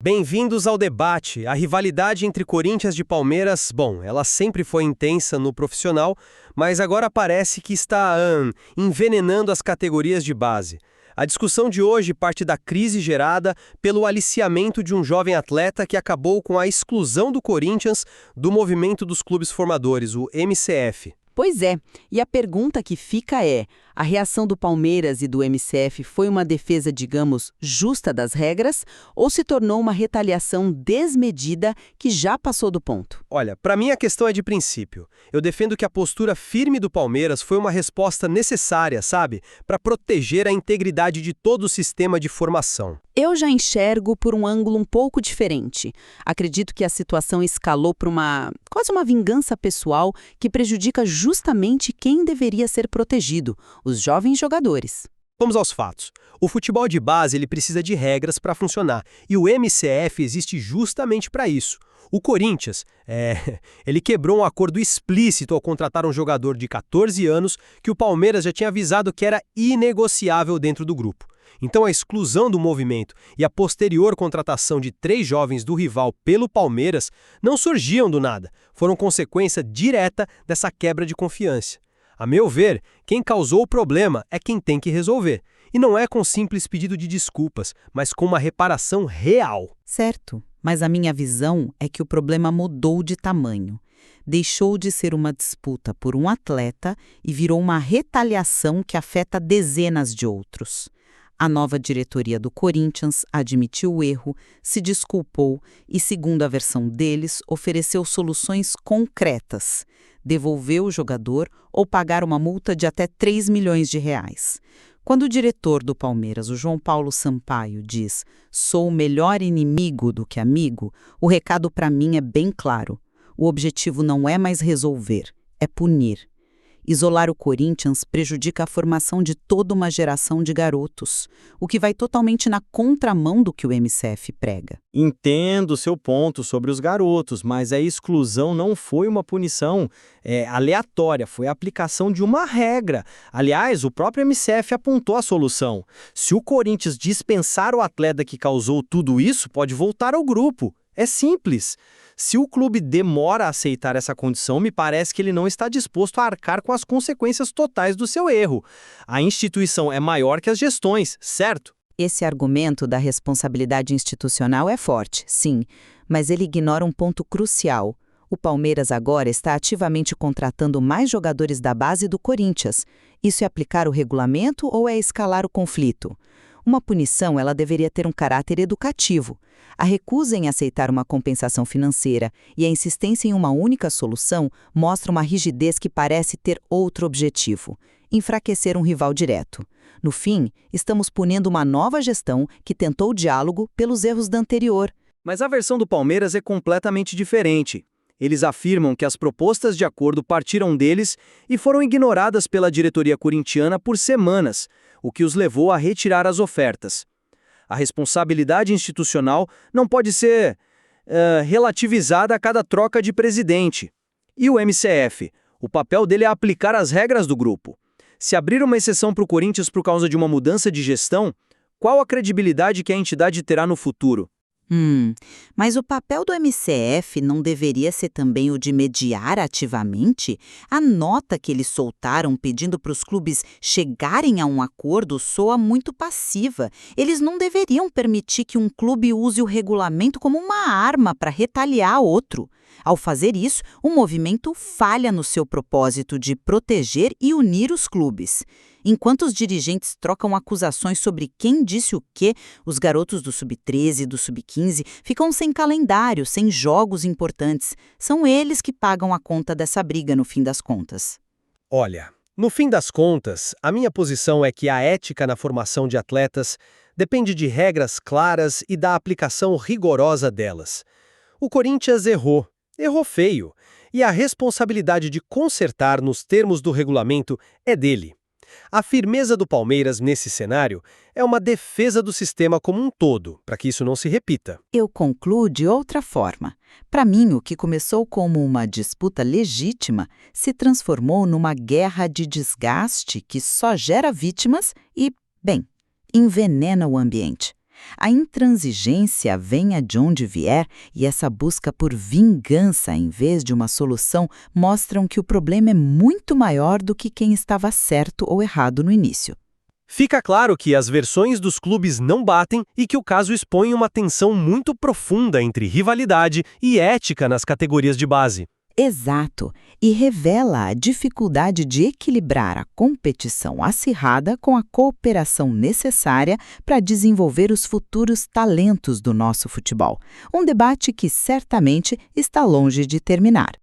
Bem-vindos ao debate. A rivalidade entre Corinthians e Palmeiras, ela sempre foi intensa no profissional, mas agora parece que está envenenando as categorias de base. A discussão de hoje parte da crise gerada pelo aliciamento de um jovem atleta que acabou com a exclusão do Corinthians do movimento dos clubes formadores, o MCF. Pois é, e a pergunta que fica é: a reação do Palmeiras e do MCF foi uma defesa, digamos, justa das regras ou se tornou uma retaliação desmedida que já passou do ponto? Olha, para mim a questão é de princípio. Eu defendo que a postura firme do Palmeiras foi uma resposta necessária, sabe? Para proteger a integridade de todo o sistema de formação. Eu já enxergo por um ângulo um pouco diferente. Acredito que a situação escalou para quase uma vingança pessoal que prejudica justamente quem deveria ser protegido, os jovens jogadores. Vamos aos fatos. O futebol de base ele precisa de regras para funcionar, e o MCF existe justamente para isso. O Corinthians, ele quebrou um acordo explícito ao contratar um jogador de 14 anos que o Palmeiras já tinha avisado que era inegociável dentro do grupo. Então a exclusão do movimento e a posterior contratação de 3 jovens do rival pelo Palmeiras não surgiam do nada, foram consequência direta dessa quebra de confiança. A meu ver, quem causou o problema é quem tem que resolver. E não é com simples pedido de desculpas, mas com uma reparação real. Certo, mas a minha visão é que o problema mudou de tamanho. Deixou de ser uma disputa por um atleta e virou uma retaliação que afeta dezenas de outros. A nova diretoria do Corinthians admitiu o erro, se desculpou e, segundo a versão deles, ofereceu soluções concretas. Devolver o jogador ou pagar uma multa de até 3 milhões de reais. Quando o diretor do Palmeiras, o João Paulo Sampaio, diz "sou melhor inimigo do que amigo", o recado para mim é bem claro. O objetivo não é mais resolver, é punir. Isolar o Corinthians prejudica a formação de toda uma geração de garotos, o que vai totalmente na contramão do que o MCF prega. Entendo o seu ponto sobre os garotos, mas a exclusão não foi uma punição aleatória, foi a aplicação de uma regra. Aliás, o próprio MCF apontou a solução. Se o Corinthians dispensar o atleta que causou tudo isso, pode voltar ao grupo. É simples. Se o clube demora a aceitar essa condição, me parece que ele não está disposto a arcar com as consequências totais do seu erro. A instituição é maior que as gestões, certo? Esse argumento da responsabilidade institucional é forte, sim, mas ele ignora um ponto crucial. O Palmeiras agora está ativamente contratando mais jogadores da base do Corinthians. Isso é aplicar o regulamento ou é escalar o conflito? Uma punição ela deveria ter um caráter educativo. A recusa em aceitar uma compensação financeira e a insistência em uma única solução mostra uma rigidez que parece ter outro objetivo: enfraquecer um rival direto. No fim, estamos punindo uma nova gestão que tentou o diálogo pelos erros da anterior. Mas a versão do Palmeiras é completamente diferente. Eles afirmam que as propostas de acordo partiram deles e foram ignoradas pela diretoria corintiana por semanas, o que os levou a retirar as ofertas. A responsabilidade institucional não pode ser relativizada a cada troca de presidente. E o MCF? O papel dele é aplicar as regras do grupo. Se abrir uma exceção para o Corinthians por causa de uma mudança de gestão, qual a credibilidade que a entidade terá no futuro? Mas o papel do MCF não deveria ser também o de mediar ativamente? A nota que eles soltaram pedindo para os clubes chegarem a um acordo soa muito passiva. Eles não deveriam permitir que um clube use o regulamento como uma arma para retaliar outro. Ao fazer isso, o movimento falha no seu propósito de proteger e unir os clubes. Enquanto os dirigentes trocam acusações sobre quem disse o quê, os garotos do Sub-13 e do Sub-15 ficam sem calendário, sem jogos importantes. São eles que pagam a conta dessa briga no fim das contas. Olha, no fim das contas, a minha posição é que a ética na formação de atletas depende de regras claras e da aplicação rigorosa delas. O Corinthians errou feio, e a responsabilidade de consertar nos termos do regulamento é dele. A firmeza do Palmeiras nesse cenário é uma defesa do sistema como um todo, para que isso não se repita. Eu concluo de outra forma. Para mim, o que começou como uma disputa legítima se transformou numa guerra de desgaste que só gera vítimas e, envenena o ambiente. A intransigência venha de onde vier e essa busca por vingança em vez de uma solução mostram que o problema é muito maior do que quem estava certo ou errado no início. Fica claro que as versões dos clubes não batem e que o caso expõe uma tensão muito profunda entre rivalidade e ética nas categorias de base. Exato, e revela a dificuldade de equilibrar a competição acirrada com a cooperação necessária para desenvolver os futuros talentos do nosso futebol. Um debate que certamente está longe de terminar.